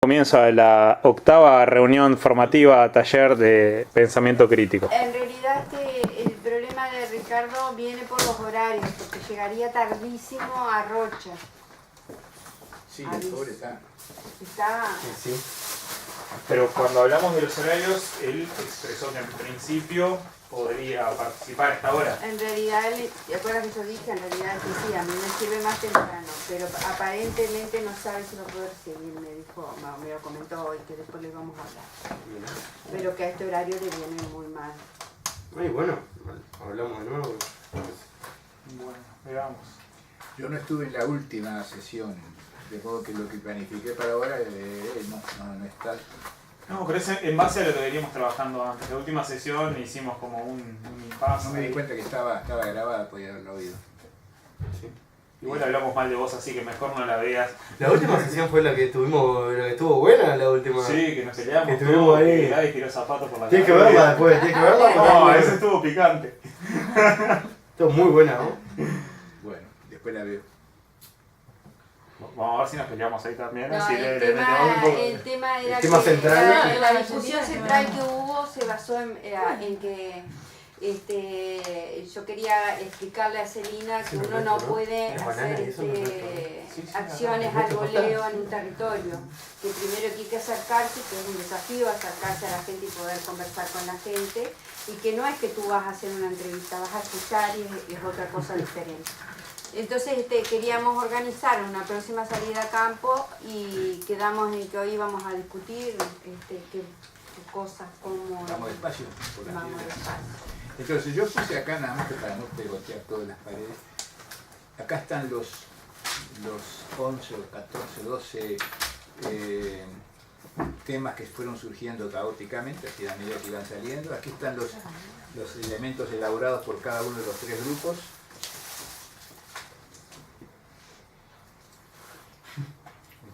Comienza la octava reunión formativa taller de pensamiento crítico. En realidad el problema de Ricardo viene por los horarios, porque llegaría tardísimo a Rocha. Sí, el pobre está. Está... Sí. Pero cuando hablamos de los horarios, él expresó que en principio podría participar a esta hora. En realidad, ¿te acuerdas que yo dije? En realidad que sí, a mí me sirve más temprano, pero aparentemente no sabe si va a poder seguir, me dijo, me lo comentó hoy, que después le vamos a hablar. Pero que a este horario le viene muy mal. Ay, bueno, hablamos de nuevo. Bueno, veamos. Yo no estuve en la última sesión, de modo que lo que planifiqué para ahora no está. No, pero es en base a lo que veníamos trabajando antes. La última sesión hicimos como un impasse. No me di cuenta que estaba grabada, podía haberlo oído. Sí. Igual hablamos mal de vos, así que mejor no la veas. La última sesión fue la que tuvimos, la que estuvo buena, la última. Sí, que nos peleamos. Que estuvimos ahí. Que Gaby tiró zapatos por la Tienes que cabeza. verla después, tienes que verla. No, ese estuvo picante. Estuvo muy buena, ¿no? Bueno, después la veo. Vamos a ver si nos peleamos ahí también. No, si el metemos un poco. tema era El tema que central. la discusión central que hubo se basó en que yo quería explicarle a Celina que uno no puede hacer acciones al voleo en un territorio, que primero que hay que acercarse, que es un desafío acercarse a la gente y poder conversar con la gente, y que no es que tú vas a hacer una entrevista, vas a escuchar y es otra cosa diferente. Entonces queríamos organizar una próxima salida a campo y quedamos en que hoy íbamos a discutir qué cosas, cómo... Vamos despacio. Por la Vamos fila. despacio. Entonces yo puse acá nada más que para no pegotear todas las paredes. Acá están los 11 o 14, 12 temas que fueron surgiendo caóticamente, así a medida que iban saliendo. Aquí están los elementos elaborados por cada uno de los tres grupos.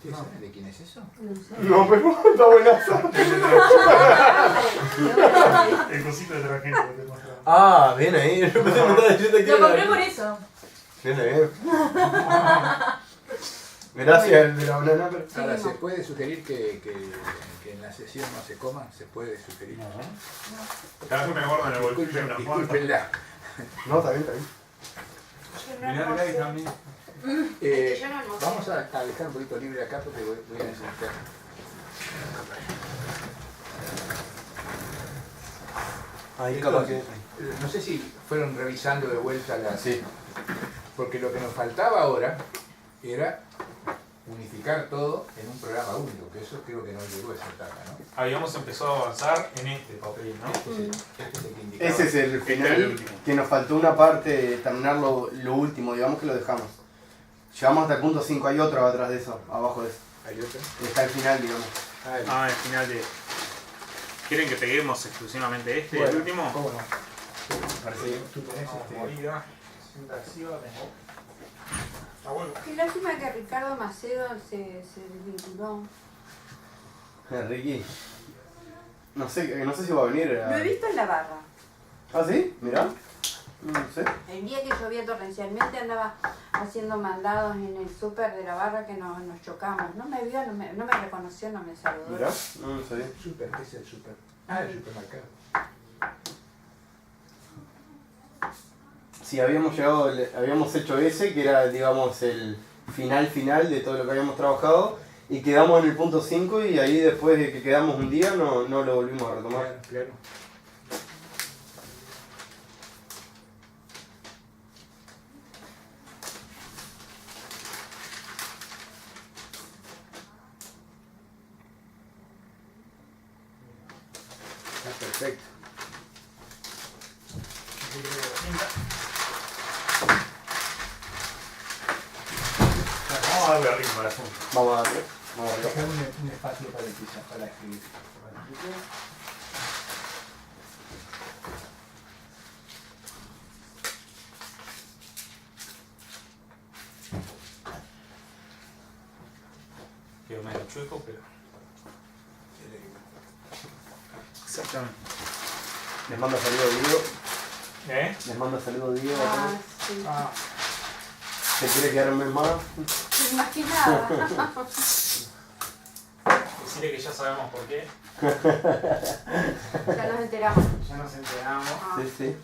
¿Ustedes saben de quién es eso? No, pero está buenazo. El cosito de la gente que te mostraba. Ah, bien ahí. Yo pensé que me estaba diciendo que Lo era- compré por eso. Viene bien. Gracias, el de la banana. Pero... Ahora, ¿se puede sugerir que en la sesión no se coman? ¿Se puede sugerir? Cada vez me acuerdo en el bolsillo de una foto. Discúlpenla. No, está bien, está bien. Mirá, Gaby también. Yo no almorcé. Vamos a dejar un poquito libre acá porque voy a necesitar. Ahí capaz que... No sé si fueron revisando de vuelta las... Sí. Porque lo que nos faltaba ahora era unificar todo en un programa único, que eso creo que no llegó a esa etapa, ¿no? Habíamos empezado a avanzar en este papel, ¿no? Este es el que indicaba. Ese es el Este final, era el último. que nos faltó una parte, terminar lo último, digamos que lo dejamos. Llegamos hasta el punto 5, hay otro atrás de eso, abajo de eso. ¿Hay otro? Está el final, digamos. Ah, el final de... ¿Quieren que peguemos exclusivamente este, el Bueno, último? ¿cómo no? Parece que tú tenés Morida, presentaciones. Está bueno. Qué lástima que Ricardo Macedo se desvinculó. Ricky. No sé si va a venir. Lo he visto en la barra. ¿Ah, sí? Mirá. No sé. El día que llovía torrencialmente andaba haciendo mandados en el súper de la barra que nos chocamos. No me vio, no me reconoció, no me saludó. Mirá. No sabía. Super, ¿qué es el super? Ah, el supermercado. Sí, habíamos hecho ese, que era, digamos, el final de todo lo que habíamos trabajado, y quedamos en el punto 5 y ahí después de que quedamos un día no lo volvimos a retomar. Claro. Está perfecto. Vamos a darle ritmo al asunto. Vamos a darle. Vamos a darle. Dejar un espacio para escribir. Quedó medio chueco, pero... Exactamente. Les mando saludos Diego. ¿Eh? Les mando saludos Diego. Ah, sí. Ah, ¿Se quiere quedar un mes más? Me imaginaba. Decirle que ya sabemos por qué. Ya nos enteramos. Ya nos enteramos. Sí, sí.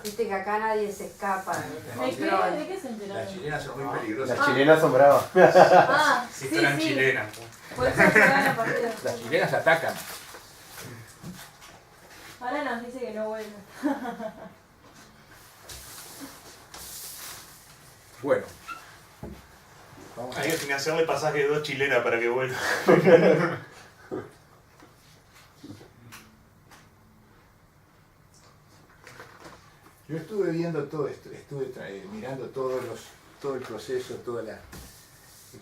Viste que acá nadie se escapa. ¿De qué se enteraron? Las chilenas son muy peligrosas. Las chilenas son bravas. Ah, Si sí, fueran sí. chilenas. Por eso se van a partido. Las chilenas atacan. Ahora nos dice que no vuelve. Bueno. Vamos Hay que financiarle pasaje de 2 chilenas para que vuelva. Yo estuve viendo todo esto, mirando todo el proceso, todo el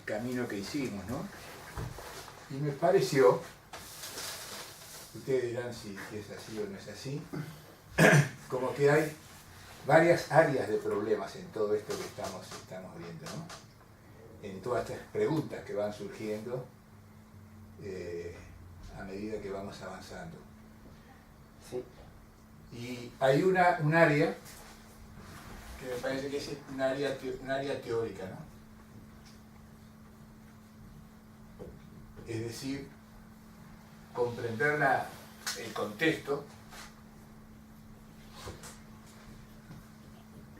camino que hicimos, ¿no? Y me pareció, ustedes dirán si es así o no es así, como que hay varias áreas de problemas en todo esto que estamos viendo, ¿no? En todas estas preguntas que van surgiendo a medida que vamos avanzando. Sí. Y hay un área que me parece que es un área teórica, ¿no? Es decir, comprender el contexto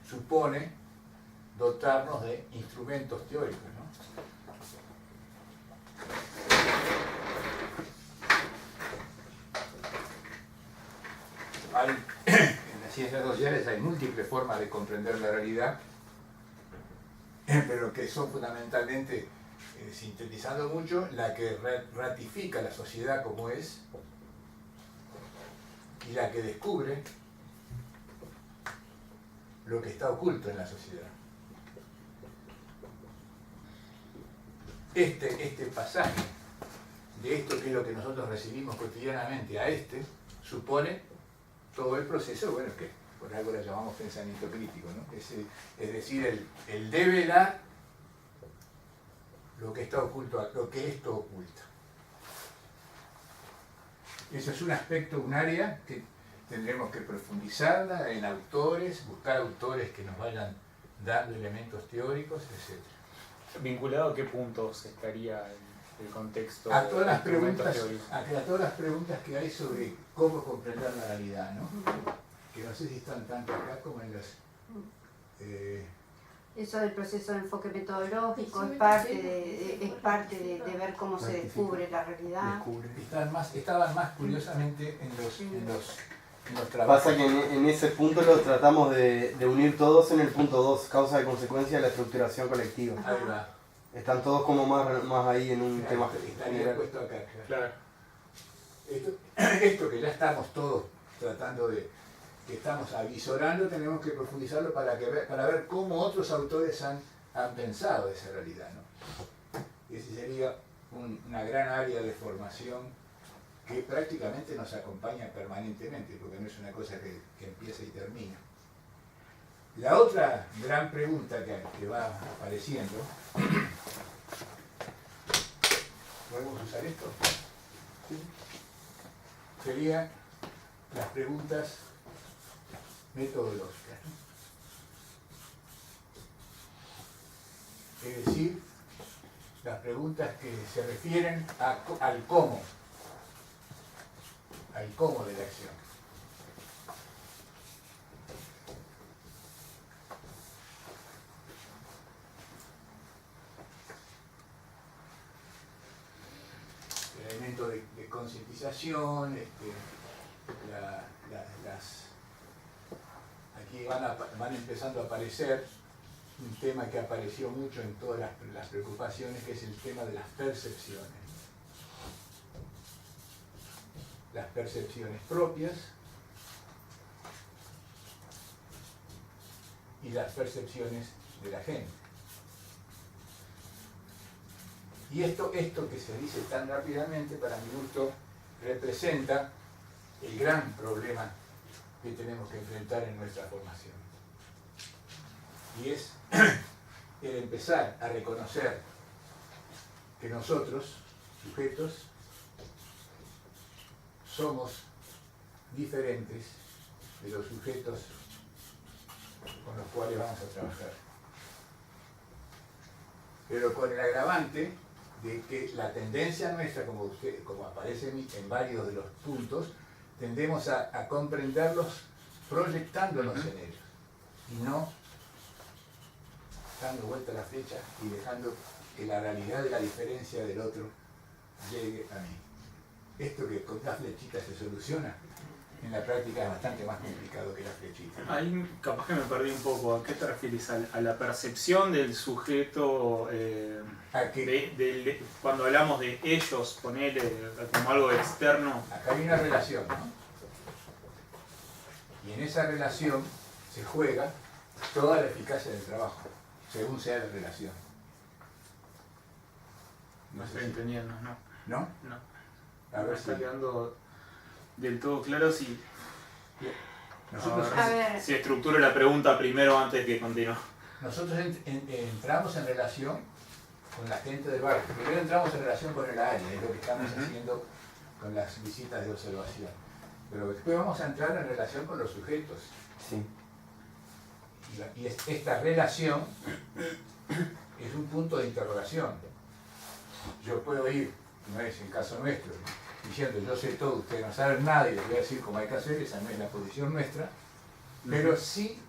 supone dotarnos de instrumentos teóricos, ¿no? En las ciencias sociales hay múltiples formas de comprender la realidad, pero que son fundamentalmente, sintetizando mucho, la que ratifica la sociedad como es y la que descubre lo que está oculto en la sociedad. Este pasaje de esto que es lo que nosotros recibimos cotidianamente a supone todo el proceso, bueno, que por algo lo llamamos pensamiento crítico, ¿no? Es decir, el develar lo que está oculto, lo que esto oculta. Eso es un aspecto, un área que tendremos que profundizarla en autores, buscar autores que nos vayan dando elementos teóricos, etc. ¿Vinculado a qué puntos estaría el contexto? A todas las de instrumentos preguntas, teóricos? a todas las preguntas que hay sobre cómo comprender la realidad, ¿no? Que no sé si están tanto acá como en los... Eso del proceso de enfoque metodológico Sí, es parte de ver cómo se descubre la realidad. Estaban más curiosamente en los trabajos. Pasa que en ese punto lo tratamos de unir todos en el punto 2, causa y consecuencia de la estructuración colectiva. Ahí va. Están todos como más ahí en un tema Estaría general. puesto acá. Claro. Esto que ya estamos todos tratando que estamos avisorando, tenemos que profundizarlo para ver cómo otros autores han pensado esa realidad, ¿no? Ese sería una gran área de formación que prácticamente nos acompaña permanentemente, porque no es una cosa que empieza y termina. La otra gran pregunta que va apareciendo, ¿podemos usar esto? Serían las preguntas metodológicas, ¿no? Es decir, las preguntas que se refieren al cómo de la acción. Elementos de concientización, aquí van empezando a aparecer un tema que apareció mucho en todas las preocupaciones, que es el tema de las percepciones. Las percepciones propias y las percepciones de la gente. Y esto que se dice tan rápidamente, para mi gusto, representa el gran problema que tenemos que enfrentar en nuestra formación. Y es el empezar a reconocer que nosotros, sujetos, somos diferentes de los sujetos con los cuales vamos a trabajar. Pero con el agravante de que la tendencia nuestra, como aparece en varios de los puntos, tendemos a comprenderlos proyectándonos en ellos y no dando vuelta a la flecha y dejando que la realidad de la diferencia del otro llegue a mí. Esto que con la flechita se soluciona, en la práctica es bastante más complicado que la flechita. Ahí capaz que me perdí un poco. ¿A qué te refieres? ¿A la percepción del sujeto? Cuando hablamos de ellos, ponele como algo externo. Acá hay una relación, ¿no? Y en esa relación se juega toda la eficacia del trabajo, según sea la relación. No estoy entendiendo, ¿no? ¿No? No. A ver Me está si... quedando del todo claro si... Nosotros, si estructuro la pregunta primero antes de que continúe. Nosotros entramos en relación con la gente del barrio. Primero entramos en relación con el área, es lo que estamos haciendo con las visitas de observación. Pero después vamos a entrar en relación con los sujetos. Sí. Y esta relación es un punto de interrogación. Yo puedo ir, no es el caso nuestro, diciendo yo sé todo, ustedes no saben nada y les voy a decir cómo hay que hacer, esa no es la posición nuestra, pero sí,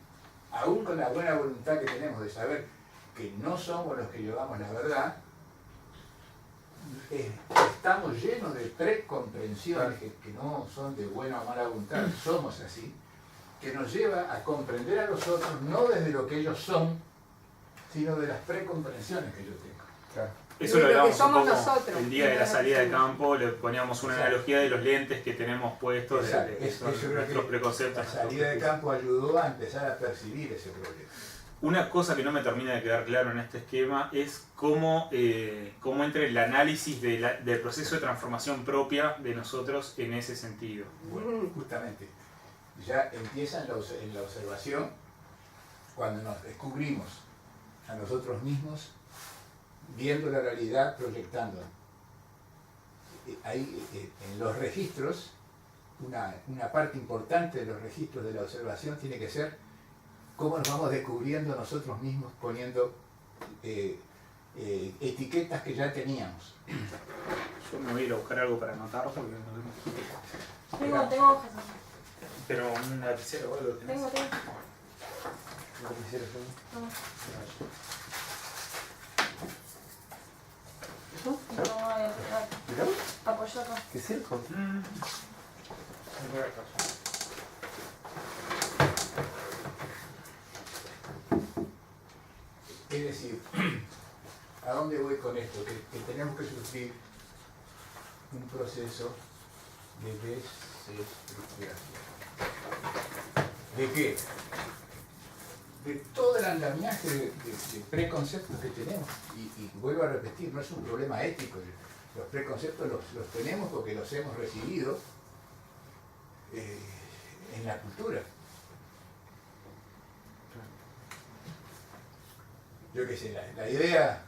aún con la buena voluntad que tenemos de saber que no somos los que llevamos la verdad, estamos llenos de precomprensiones que no son de buena o mala voluntad, somos así, que nos lleva a comprender a los otros no desde lo que ellos son, sino de las precomprensiones que yo tengo. Claro. Eso lo hablamos un poco nosotros, el día de la salida de campo, le poníamos una analogía de los lentes que tenemos puestos, de nuestros preconceptos. La salida de campo ayudó a empezar a percibir ese problema. Una cosa que no me termina de quedar claro en este esquema es cómo entra el análisis del proceso de transformación propia de nosotros en ese sentido. Bueno, justamente, ya empieza en la observación cuando nos descubrimos a nosotros mismos viendo la realidad, proyectando. Ahí, en los registros, una parte importante de los registros de la observación tiene que ser cómo nos vamos descubriendo nosotros mismos poniendo etiquetas que ya teníamos. Yo me voy a ir a buscar algo para anotar porque no Tengo hojas. pero un lapicero o algo tenés. Tengo. ¿No te quisieras hacer? No, apoyo acá. ¿Qué es eso? Es decir, ¿a dónde voy con esto? Que tenemos que sufrir un proceso de desestructuración. ¿De qué? De todo el andamiaje de preconceptos que tenemos. Y vuelvo a repetir, no es un problema ético. Los preconceptos los tenemos porque los hemos recibido en la cultura. Yo qué sé, la idea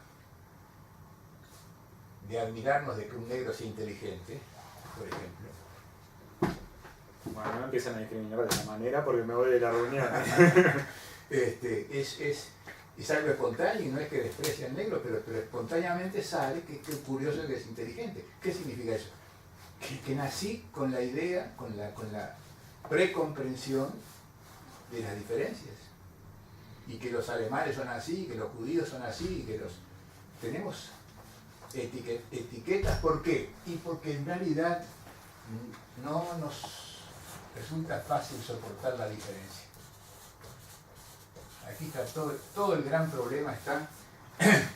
de admirarnos de que un negro sea inteligente, por ejemplo. Bueno, no empiezan a discriminar de esa manera porque me voy de la reunión. Es algo espontáneo y no es que desprecie al negro, pero espontáneamente sale que curioso que es inteligente. ¿Qué significa eso? Que nací con la idea, con la precomprensión de las diferencias. Y que los alemanes son así, que los judíos son así, que tenemos etiquetas. ¿Por qué? Y porque en realidad no nos resulta fácil soportar la diferencia. Aquí está todo el gran problema está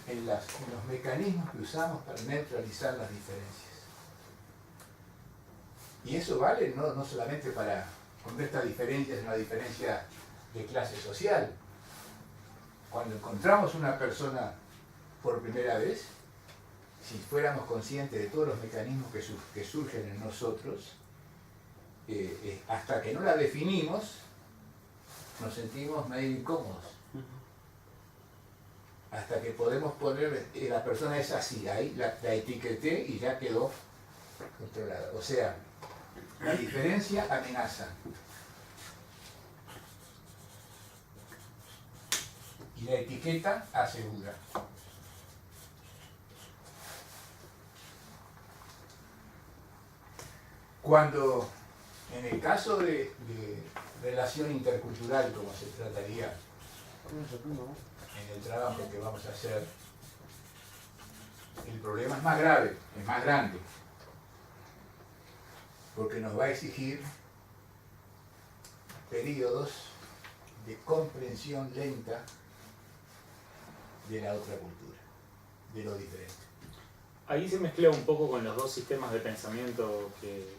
en los mecanismos que usamos para neutralizar las diferencias. Y eso vale no solamente para cuando esta diferencia es una diferencia de clase social. Cuando encontramos una persona por primera vez, si fuéramos conscientes de todos los mecanismos que surgen en nosotros, hasta que no la definimos, nos sentimos medio incómodos. Hasta que podemos poner, la persona es así, ahí la etiqueté y ya quedó controlada. O sea, la diferencia amenaza. Y la etiqueta asegura. Cuando, en el caso de relación intercultural, como se trataría en el trabajo que vamos a hacer, el problema es más grave, es más grande, porque nos va a exigir periodos de comprensión lenta de la otra cultura, de lo diferente. Ahí se mezcla un poco con los dos sistemas de pensamiento que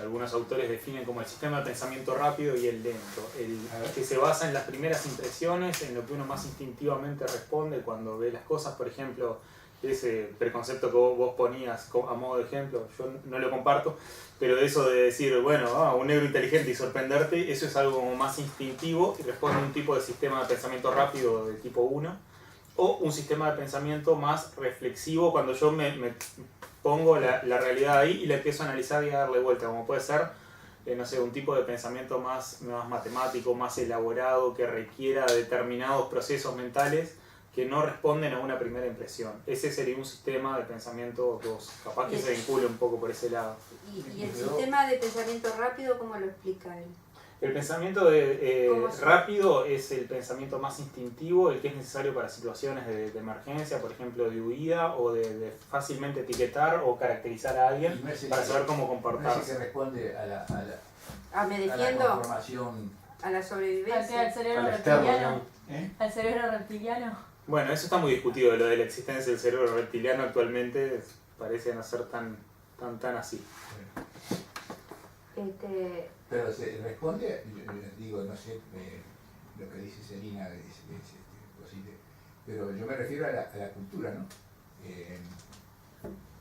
algunos autores definen como el sistema de pensamiento rápido y el lento, el que se basa en las primeras impresiones, en lo que uno más instintivamente responde cuando ve las cosas. Por ejemplo, ese preconcepto que vos ponías a modo de ejemplo, yo no lo comparto, pero eso de decir, bueno, un negro inteligente y sorprenderte, eso es algo como más instintivo y responde a un tipo de sistema de pensamiento rápido de tipo 1, o un sistema de pensamiento más reflexivo cuando yo me pongo la realidad ahí y la empiezo a analizar y a darle vuelta, como puede ser, no sé, un tipo de pensamiento más matemático, más elaborado, que requiera determinados procesos mentales que no responden a una primera impresión. Ese sería un sistema de pensamiento 2, capaz que se vincule un poco por ese lado. ¿Y el sistema de pensamiento rápido cómo lo explica él? El pensamiento rápido es el pensamiento más instintivo, el que es necesario para situaciones de emergencia, por ejemplo, de huida o de fácilmente etiquetar o caracterizar a alguien para saber cómo comportarse. No es el que responde me defiendo, a la conformación, a la sobrevivencia. ¿Al cerebro reptiliano? ¿eh? ¿Al cerebro reptiliano? Bueno, eso está muy discutido, lo de la existencia del cerebro reptiliano actualmente parece no ser tan así. Pero se responde, digo, no sé lo que dice Selina, pero yo me refiero a la cultura, ¿no?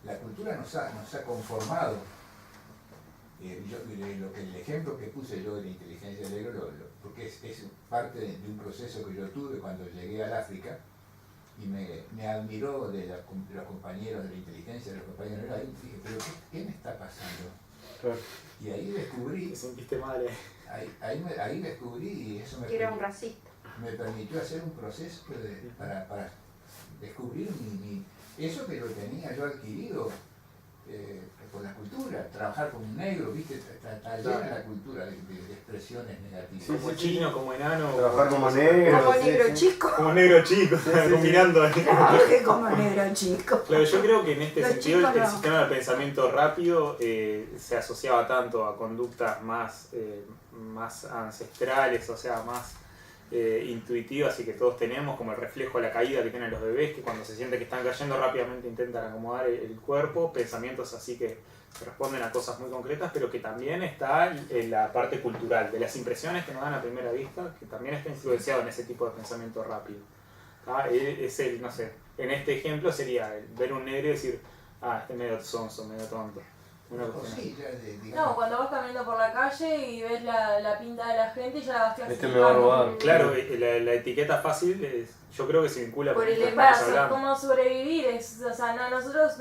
La cultura nos ha conformado. El ejemplo que puse yo de la inteligencia del negro, porque es parte de un proceso que yo tuve cuando llegué al África, y me admiró de los compañeros de la inteligencia, de los compañeros negros, ahí dije, pero ¿qué me está pasando? Claro. Y ahí descubrí, ¿Te sentiste mal? ahí descubrí, y eso Que era un racista. me permitió hacer un proceso para descubrir eso que lo tenía yo adquirido por la cultura, trabajar con un negro, ¿viste? Está llena la cultura de expresiones negativas. Como chino, como enano. Trabajar como negro. Como negro chico. Como negro chico, combinando ahí. Claro, que como negro chico. Claro, yo creo que en este Los sentido chicos el no. sistema de pensamiento rápido se asociaba tanto a conductas más ancestrales, o sea, más intuitivas y que todos tenemos, como el reflejo de la caída que tienen los bebés, que cuando se sienten que están cayendo rápidamente intentan acomodar el cuerpo, pensamientos así que responden a cosas muy concretas, pero que también está en la parte cultural, de las impresiones que nos dan a primera vista, que también está influenciado en ese tipo de pensamiento rápido. Es el, no sé, en este ejemplo sería el ver un negro y decir, este medio sonso, medio tonto. Una cuestión así. No, cuando vas caminando por la calle y ves la pinta de la gente y ya la vas clasificando. Me va a robar. Claro, la etiqueta fácil yo creo que se vincula Por con el esto que embarazo, estamos hablando. Cómo sobrevivir, o sea, nosotros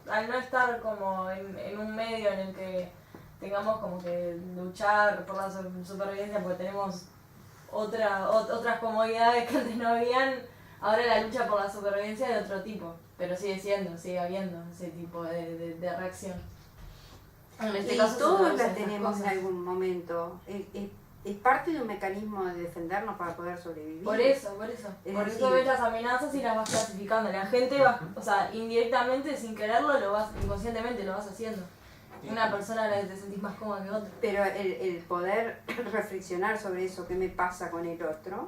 al no estar como en un medio en el que tengamos como que luchar por la supervivencia porque tenemos otras comodidades que antes no habían, ahora la lucha por la supervivencia es de otro tipo, pero sigue habiendo ese tipo de reacción. En este Y caso todos se la producen tenemos esas en cosas. algún momento. Es parte de un mecanismo de defendernos para poder sobrevivir. Por eso Es ves decir, las amenazas y las vas clasificando. La gente va, o sea, indirectamente, sin quererlo, inconscientemente lo vas haciendo. Una persona a la que te sentís más cómoda que otra. Pero el poder reflexionar sobre eso, qué me pasa con el otro,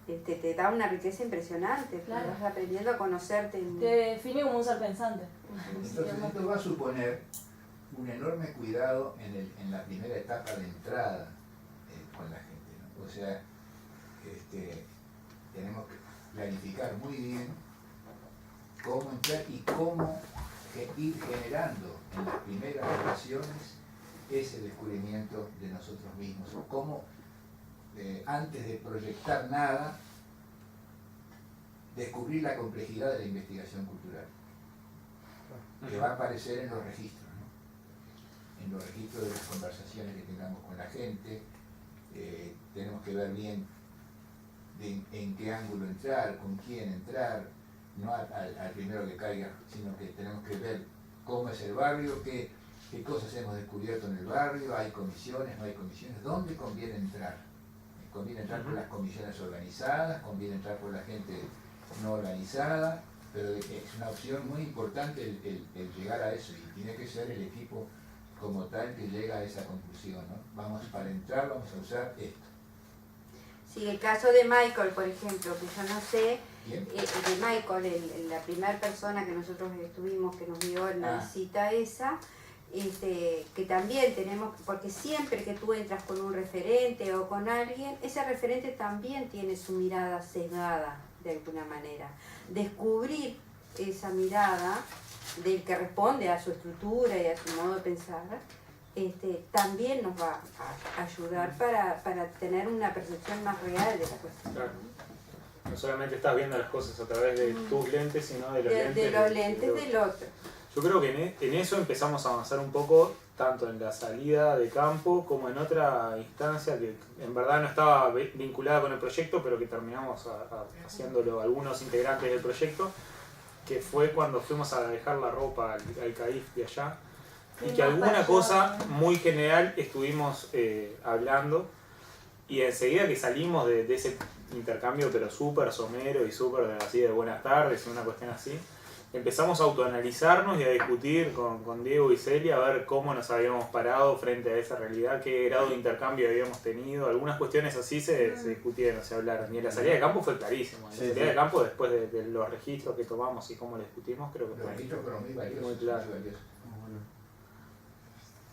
te da una riqueza impresionante. Claro. Vas aprendiendo a conocerte. Te define como un ser pensante. Entonces esto va a suponer un enorme cuidado en la primera etapa de entrada con la gente, ¿no? O sea, tenemos que planificar muy bien cómo entrar y cómo ir generando en las primeras relaciones ese descubrimiento de nosotros mismos, cómo antes de proyectar nada, descubrir la complejidad de la investigación cultural, que va a aparecer en los registros, ¿no? En los registros de las conversaciones que tengamos con la gente. Tenemos que ver bien en qué ángulo entrar, con quién entrar, no al primero que caiga, sino que tenemos que ver cómo es el barrio, qué qué cosas hemos descubierto en el barrio, hay comisiones, no hay comisiones, ¿dónde conviene entrar? Conviene entrar por las comisiones organizadas, conviene entrar por la gente no organizada, pero es una opción muy importante el llegar a eso, y tiene que ser el equipo como tal que llega a esa conclusión, ¿no? Para entrar vamos a usar esto. Sí, el caso de Michael, por ejemplo, que yo no sé, de Michael, la primera persona que nosotros estuvimos, que nos dio en la visita esa, que también tenemos, porque siempre que tú entras con un referente o con alguien, ese referente también tiene su mirada sesgada de alguna manera. Descubrir esa mirada del que responde a su estructura y a su modo de pensar, también nos va a ayudar para tener una percepción más real de la cuestión. Claro. No solamente estás viendo las cosas a través de tus lentes, sino de los lentes del otro. Yo creo que en eso empezamos a avanzar un poco, tanto en la salida de campo como en otra instancia que en verdad no estaba vinculada con el proyecto, pero que terminamos haciéndolo algunos integrantes del proyecto, que fue cuando fuimos a dejar la ropa al CAIF de allá, y que alguna cosa muy general estuvimos hablando, y enseguida que salimos de ese intercambio, pero súper somero y súper así de buenas tardes, una cuestión así, empezamos a autoanalizarnos y a discutir con Diego y Celia a ver cómo nos habíamos parado frente a esa realidad, qué grado de intercambio habíamos tenido. Algunas cuestiones así se discutieron, se hablaron. Y en la salida de campo fue clarísimo. En la salida de campo, después de los registros que tomamos y cómo lo discutimos, creo que fue muy claro.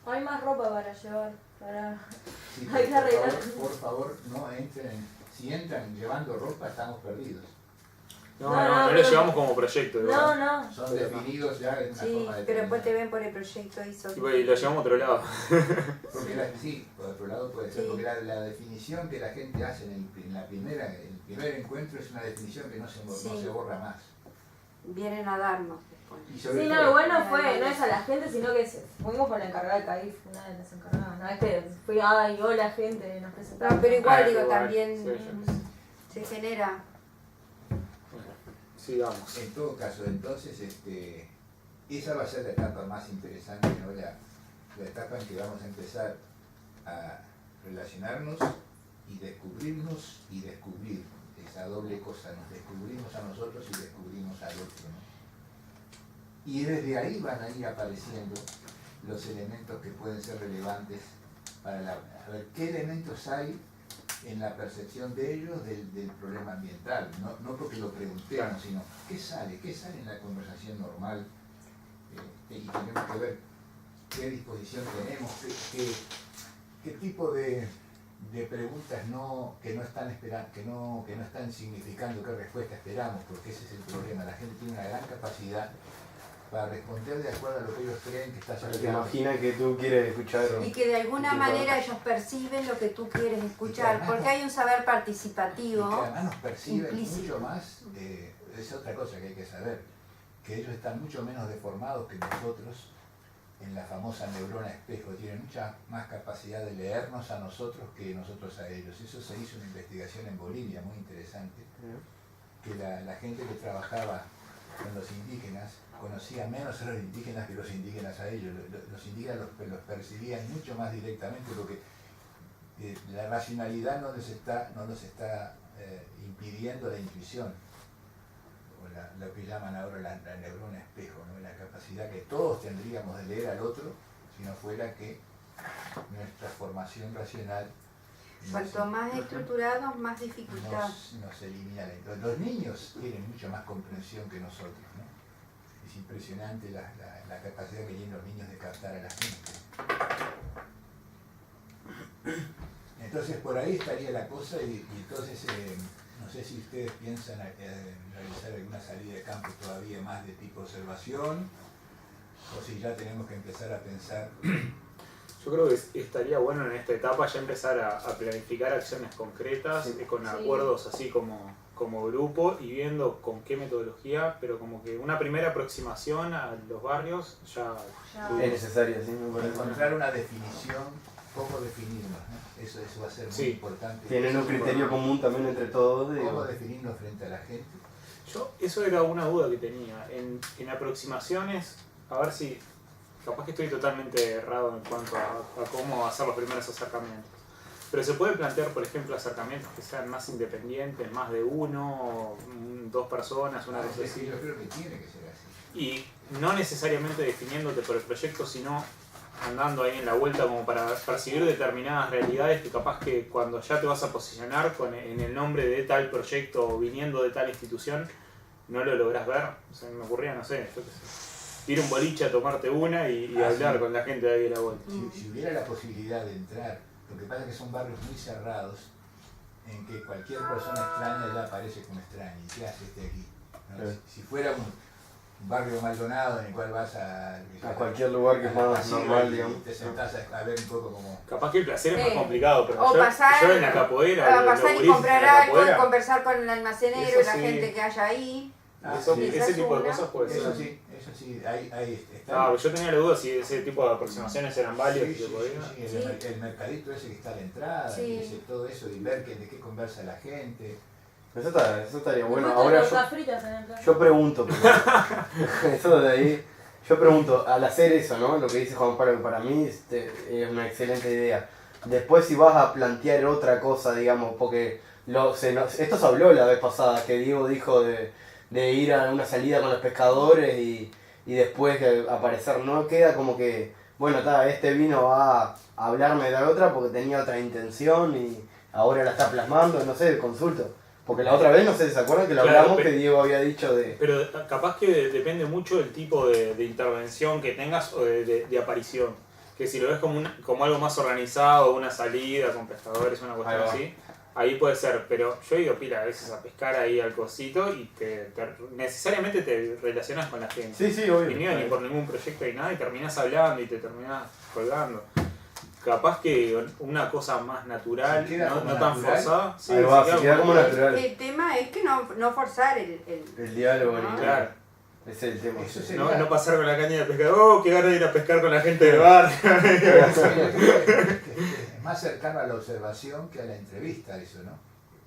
Hay más ropa para llevar. Sí, hay que arreglar. Por favor, no entren. Si entran llevando ropa, estamos perdidos. No lo llevamos como proyecto. No. Son definidos ya en una forma de. Pero después te ven por el proyecto y lo llevamos a otro lado. Porque por otro lado puede ser, porque la definición que la gente hace en el primer encuentro es una definición que no se borra más. Vienen a darnos. Sí, no, lo bueno fue, no es a la gente, sino que fuimos con la encargada del CAIF, una de las encargadas. No es que fui, hola gente, nos presentamos. No, pero igual, también se genera. Sigamos. En todo caso, entonces, esa va a ser la etapa más interesante, ¿no? La etapa en que vamos a empezar a relacionarnos y descubrirnos y descubrir esa doble cosa. Nos descubrimos a nosotros y descubrimos al otro, ¿no? Y desde ahí van a ir apareciendo los elementos que pueden ser relevantes para a ver qué elementos hay en la percepción de ellos del problema ambiental, no porque lo preguntemos, sino qué sale en la conversación normal, y tenemos que ver qué disposición tenemos, qué tipo de preguntas que no están significando qué respuesta esperamos, porque ese es el problema. La gente tiene una gran capacidad para responder de acuerdo a lo que ellos creen que está sucediendo. Imagina que tú quieres escuchar. Y que de alguna manera ellos perciben lo que tú quieres escuchar, porque hay un saber participativo. Y que además nos perciben mucho más, es otra cosa que hay que saber, que ellos están mucho menos deformados que nosotros en la famosa neurona espejo, tienen mucha más capacidad de leernos a nosotros que nosotros a ellos. Eso se hizo una investigación en Bolivia muy interesante, que la gente que trabajaba con los indígenas conocía menos a los indígenas que los indígenas a ellos. Los indígenas los percibían mucho más directamente porque la racionalidad no les está impidiendo la intuición, o lo que llaman ahora la neurona espejo, ¿no? La capacidad que todos tendríamos de leer al otro si no fuera que nuestra formación racional cuanto más estructurados, más dificultad. Nos elimina. Los niños tienen mucha más comprensión que nosotros, ¿no? Es impresionante la capacidad que tienen los niños de captar a la gente. Entonces por ahí estaría la cosa y entonces no sé si ustedes piensan realizar alguna salida de campo todavía más de tipo observación o si ya tenemos que empezar a pensar. Yo creo que estaría bueno en esta etapa ya empezar a planificar acciones concretas, con acuerdos así como grupo y viendo con qué metodología, pero como que una primera aproximación a los barrios ya es necesaria, ¿sí? Encontrar una definición, cómo definirnos, ¿no? Eso va a ser muy importante. Tienen un criterio común también entre todos. ¿Cómo definirnos frente a la gente? Eso era una duda que tenía. En aproximaciones, a ver si capaz que estoy totalmente errado en cuanto a cómo hacer los primeros acercamientos. Pero se puede plantear, por ejemplo, acercamientos que sean más independientes, más de uno, 2 personas, una cosa así. Yo creo que tiene que ser así. Y no necesariamente definiéndote por el proyecto, sino andando ahí en la vuelta como para percibir determinadas realidades que capaz que cuando ya te vas a posicionar en el nombre de tal proyecto o viniendo de tal institución, no lo lográs ver. O sea, me ocurría, no sé, yo qué sé, ir a un boliche a tomarte una y hablar con la gente de ahí de la vuelta. Si hubiera la posibilidad de entrar, lo que pasa es que son barrios muy cerrados, en que cualquier persona extraña ya aparece como extraña. ¿Y qué hace este aquí? ¿No? Sí. Si fuera un barrio Maldonado en el cual vas a cualquier lugar que es más normal, digamos. Te sentás a ver un poco como... Capaz que el placer es más complicado, pero o yo en la capoeira... pasar y comprar algo, y conversar con el almacenero y la gente que haya ahí. Ese tipo de cosas puede ser. Eso sí, ahí está. Yo tenía la duda si ese tipo de aproximaciones eran válidas. El mercadito ese que está a la entrada, todo eso, y ver de qué conversa la gente. Eso estaría bueno. Ahora yo pregunto, eso de ahí, yo pregunto, al hacer eso, ¿no? Lo que dice Juan Pablo, que para mí es una excelente idea. Después si vas a plantear otra cosa, digamos, porque esto se habló la vez pasada, que Diego dijo de ir a una salida con los pescadores y después aparecer, no queda como que, bueno, este vino a hablarme de la otra porque tenía otra intención y ahora la está plasmando, no sé, consulto. Porque la otra vez, no sé, ¿se acuerdan que lo hablamos, que Diego había dicho de...? Pero capaz que depende mucho del tipo de intervención que tengas o de aparición. Que si lo ves como algo más organizado, una salida con pescadores, una cuestión así, ahí puede ser. Pero yo he ido pila a veces a pescar ahí al cosito y necesariamente te relacionas con la gente. Sí, obvio. Y ni por ningún proyecto ni nada y terminás hablando y te terminás colgando. Capaz que una cosa más natural, no tan forzada. Sí, queda como natural. El tema es que no forzar el diálogo. ¿no? Claro. Ese es el tema. No pasar con la caña de pescar. ¡Oh, qué ganas de ir a pescar con la gente del bar! Es más cercano a la observación que a la entrevista eso, ¿no?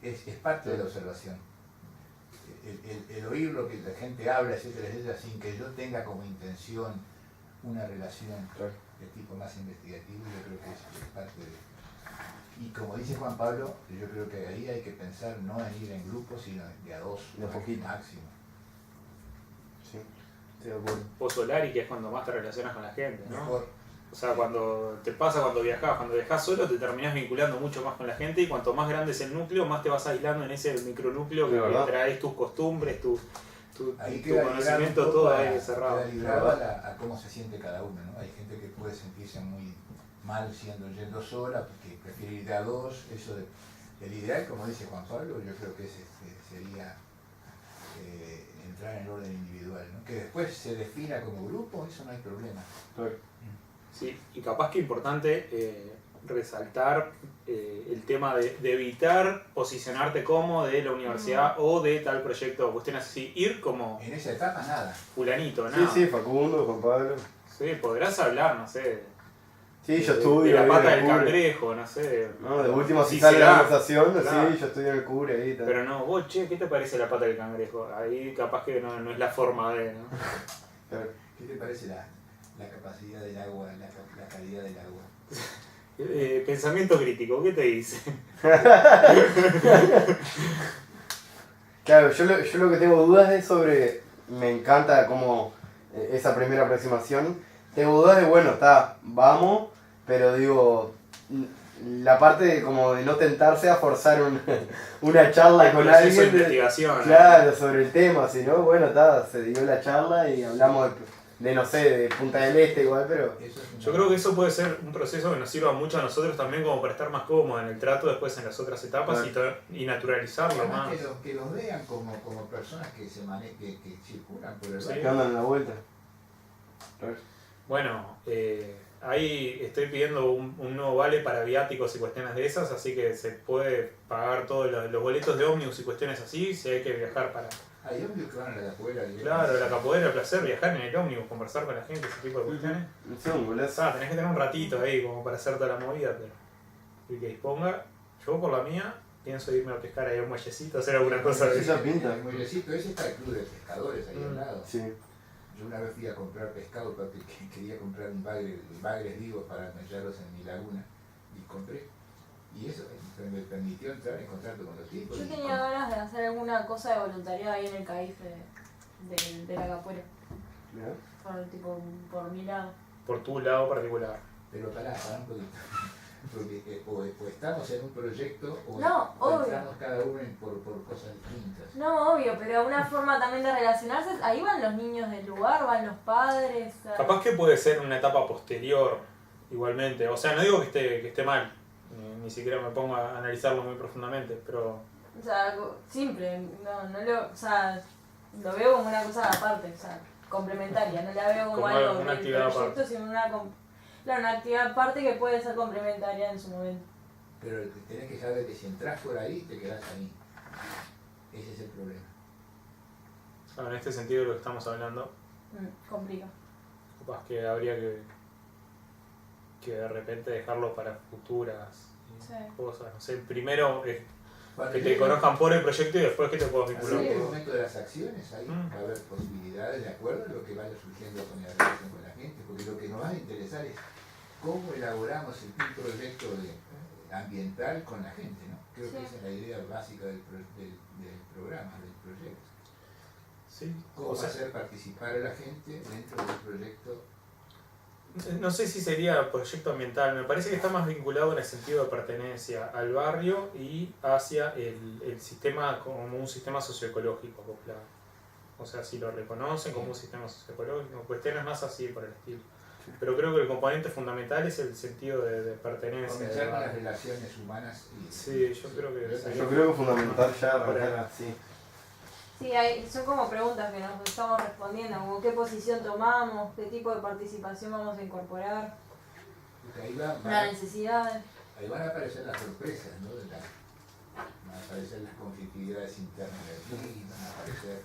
Es parte de la observación. El oír lo que la gente habla, etcétera, sin que yo tenga como intención una relación de tipo más investigativo, yo creo que es parte de... Y como dice Juan Pablo, yo creo que ahí hay que pensar no en ir en grupo, sino de a 2, de poquito máximo. Sí, estoy de acuerdo. O Solari, que es cuando más te relacionas con la gente, ¿no? Mejor. O sea, cuando viajás solo te terminás vinculando mucho más con la gente y cuanto más grande es el núcleo, más te vas aislando en ese micronúcleo que traes tus costumbres, tu conocimiento, todo ahí cerrado. Queda librado a cómo se siente cada uno, ¿no? Hay gente que puede sentirse muy mal yendo sola, porque prefiere ir de a 2, eso el ideal, como dice Juan Pablo, yo creo que sería entrar en el orden individual, ¿no? Que después se defina como grupo, eso no hay problema. Sí, y capaz que importante resaltar el tema de evitar posicionarte como de la universidad o de tal proyecto o cuestiones así, ir como... En esa etapa nada. Fulanito, nada. Sí, Facundo, Juan Pablo. Sí, podrás hablar, no sé... Sí, yo estudio. De la pata del cangrejo, no sé. No, de última si sale la conversación, claro. Sí, yo estudio en el cubre ahí. Pero no, vos, che, ¿qué te parece la pata del cangrejo? Ahí capaz que no es la forma de, ¿no? ¿Qué te parece la capacidad del agua, la calidad del agua? Pensamiento crítico, ¿qué te dice? Claro, yo lo que tengo dudas es sobre... Me encanta como esa primera aproximación. Tengo dudas de, bueno, vamos, pero digo... La parte de como de no tentarse a forzar una charla con alguien. De investigación. Claro, sobre el tema, si no, bueno, se dio la charla y hablamos de no sé, de Punta del Este igual, pero... Yo creo que eso puede ser un proceso que nos sirva mucho a nosotros también como para estar más cómodos en el trato después en las otras etapas y naturalizarlo más. Que los vean como personas que que circulan por el barrio. Que andan en la vuelta. Bueno, ahí estoy pidiendo un nuevo vale para viáticos y cuestiones de esas, así que se puede pagar todos los boletos de ómnibus y cuestiones así, si hay que viajar para... Hay ómnibus que van a la capoeira. Claro, la capoeira, el placer, viajar en el ómnibus, conversar con la gente, ese tipo de cuestiones. Sí, un golazo. Tenés que tener un ratito ahí como para hacer toda la movida, pero el que disponga, yo por la mía pienso irme a pescar ahí a un muellecito, hacer alguna cosa de esa pinta. El muellecito ese está el club de pescadores ahí al lado. Sí. Yo una vez fui a comprar pescado porque quería comprar bagres vivos para meterlos en mi laguna y compré. Y eso me permitió entrar en contacto con los tipos. Yo tenía ganas de hacer alguna cosa de voluntariado ahí en el CAIF de la capoeira. Por mi lado. Por tu lado particular. Pero pará un poquito. Porque o estamos en un proyecto o obvio. estamos cada uno por cosas distintas. No, obvio, pero una forma también de relacionarse, ahí van los niños del lugar, van los padres. Capaz que puede ser una etapa posterior, igualmente. O sea, no digo que esté mal, ni siquiera me pongo a analizarlo muy profundamente, pero... O sea, algo simple, o sea, lo veo como una cosa aparte, o sea, complementaria, no la veo como algo una del actividad proyecto, aparte. sino una actividad aparte que puede ser complementaria en su momento. Pero tenés que saber que si entras por ahí, te quedás ahí. Ese es el problema. En este sentido de lo que estamos hablando, Complica. capaz que habría que de repente dejarlo para futuras cosas. No sé, primero que te conozcan por el proyecto y después que te puedas vincular. En el momento de las acciones, ahí va a haber posibilidades de acuerdo a lo que vaya surgiendo con la relación con la gente, porque lo que nos va a interesar es cómo elaboramos un proyecto ambiental con la gente, ¿no? Creo que esa es la idea básica del programa, del proyecto. Sí. Cómo hacer participar a la gente dentro del proyecto. No sé si sería proyecto ambiental, me parece que está más vinculado en el sentido de pertenencia al barrio y hacia el sistema como un sistema socioecológico acoplado. O sea, si lo reconocen como un sistema socioecológico, cuestiones más así por el estilo. Pero creo que el componente fundamental es el sentido de pertenencia. Comenzar con las relaciones humanas. Sí, yo creo que es fundamental ya arrancar así. Sí, son como preguntas que nos estamos respondiendo, como qué posición tomamos, qué tipo de participación vamos a incorporar, las necesidades. Ahí van a aparecer las sorpresas, ¿no? Van a aparecer las conflictividades internas de aquí, van a aparecer...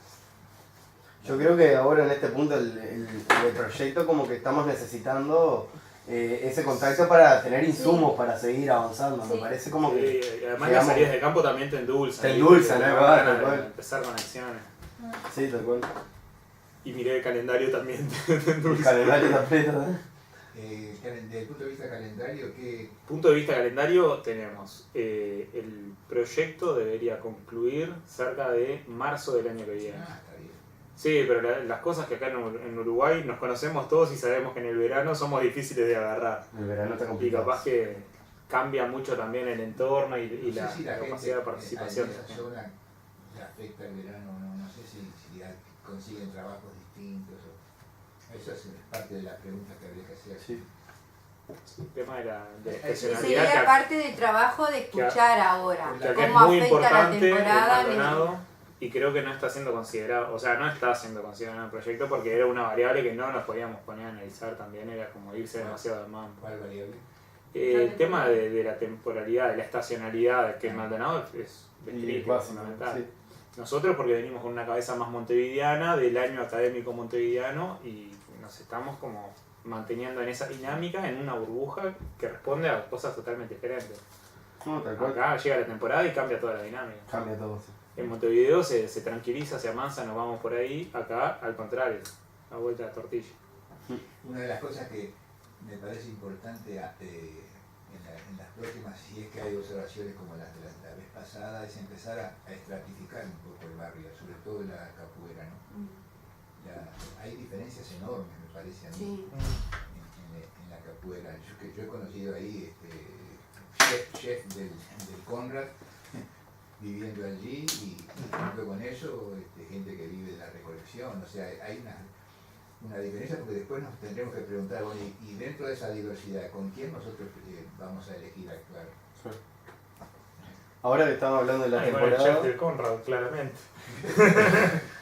Yo creo que ahora en este punto el proyecto como que estamos necesitando ese contacto para tener insumos para seguir avanzando, me parece como que... además las salidas de campo también te endulzan. Te endulzan, tal cual. Empezar conexiones. Sí, tal cual. Y miré el calendario también te endulza. El calendario también, ¿no? Desde el punto de vista calendario, ¿qué...? Punto de vista calendario tenemos, el proyecto debería concluir cerca de marzo del año que viene. Está bien. Sí, pero las cosas que acá en Uruguay nos conocemos todos y sabemos que en el verano somos difíciles de agarrar. El verano está Y complicado. capaz que cambia mucho también el entorno y No sé la si la capacidad de gente participación. en esa zona le afecta el verano, no sé si consiguen trabajos distintos. Eso es parte de la pregunta que habría que hacer. Sí. El tema de la estacionalidad sería parte del trabajo de escuchar ahora que acá es cómo muy afecta la importante el temporada. Maldonado, y creo que no está siendo considerado, o sea, no está siendo considerado en el proyecto porque era una variable que no nos podíamos poner a analizar también, era como irse demasiado de mambo. ¿Cuál variable? El tema de la temporalidad, de la estacionalidad, que el Maldonado es fundamental. Sí. Nosotros porque venimos con una cabeza más montevideana, del año académico montevideano, y nos estamos como manteniendo en esa dinámica, en una burbuja que responde a cosas totalmente diferentes. No, tal cual. Acá llega la temporada y cambia toda la dinámica. Cambia todo. Sí. En Montevideo se tranquiliza, se amansa, nos vamos por ahí. Acá, al contrario, a vuelta de la tortilla. Una de las cosas que me parece importante en las próximas, si es que hay observaciones como las de la vez pasada, es empezar a estratificar un poco el barrio, sobre todo en la capoeira, ¿no? Hay diferencias enormes, me parece a mí, en la capoeira. Yo he conocido ahí chef del Conrad, viviendo allí, y junto con eso gente que vive de la recolección. O sea, hay una diferencia, porque después nos tendremos que preguntar, bueno, y dentro de esa diversidad, ¿con quién nosotros vamos a elegir actuar? Sí. Ahora que estamos hablando de la Con el temporada... chef del Conrad, claramente.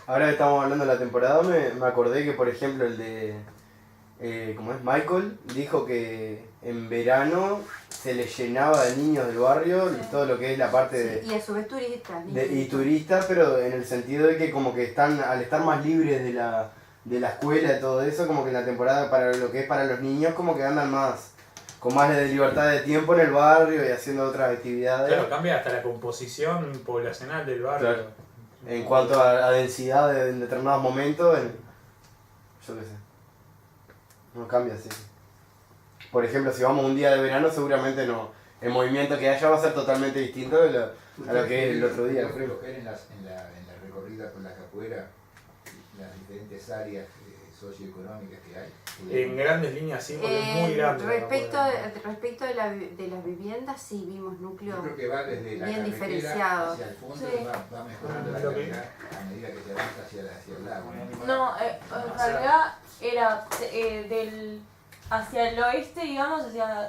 Ahora que estamos hablando de la temporada, me acordé que, por ejemplo, el de... ¿cómo es? Michael dijo que en verano se le llenaba de niños del barrio, todo lo que es la parte de... Y a su vez turistas. Y turistas, pero en el sentido de que como que están, al estar más libres de la escuela y todo eso, como que en la temporada para lo que es para los niños, como que andan más, con más de libertad de tiempo en el barrio y haciendo otras actividades. Claro, cambia hasta la composición poblacional del barrio. Claro. En cuanto a densidad en determinados momentos, Yo qué sé. No cambia así. Por ejemplo, si vamos un día de verano, seguramente no. El movimiento que haya va a ser totalmente distinto a lo que es el otro día. Creo que en la recorrida por la capoeira, las diferentes áreas socioeconómicas que hay. En grandes líneas sí, porque es muy grande. Respecto de las viviendas, sí vimos núcleos yo creo que va desde la bien diferenciados. hacia el fondo, va mejorando la calidad a medida que se avanza hacia el lago. No, en realidad era hacia el oeste, digamos,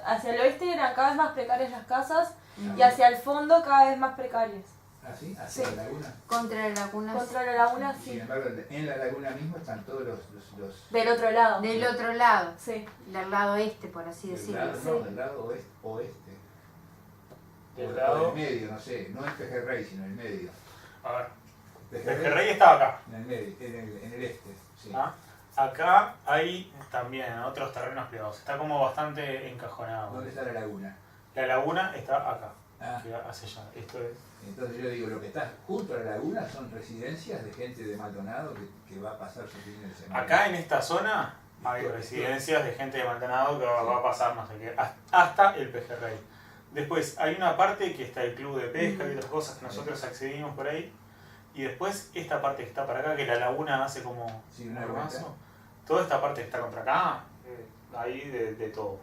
hacia el oeste eran cada vez más precarias las casas y hacia el fondo cada vez más precarias. ¿Ah, sí? ¿Hacia la laguna? Contra la laguna. Contra la laguna, sí. Sin embargo, en la laguna mismo están todos los Del otro lado. Del otro lado. Sí. Del lado este, por así decirlo. No, del lado oeste. Del O lado... del medio, no sé. No el Pejerrey, sino el medio. A ver. Pejerrey estaba acá. En el medio, en el este. Sí. ¿Ah? Acá hay también otros terrenos privados. Está como bastante encajonado. ¿Dónde está la laguna? La laguna está acá. Ah. Hacia allá. Esto es... Entonces yo digo, lo que está junto a la laguna son residencias de gente de Maldonado que va a pasar su fin de semana. Acá en esta zona hay residencias de gente de Maldonado que va a pasar más allá, hasta el Pejerrey. Después hay una parte que está el club de pesca y otras cosas que nosotros accedimos por ahí. Y después esta parte que está para acá, que la laguna hace como sí, un hermoso. Toda esta parte que está contra acá, hay de todo.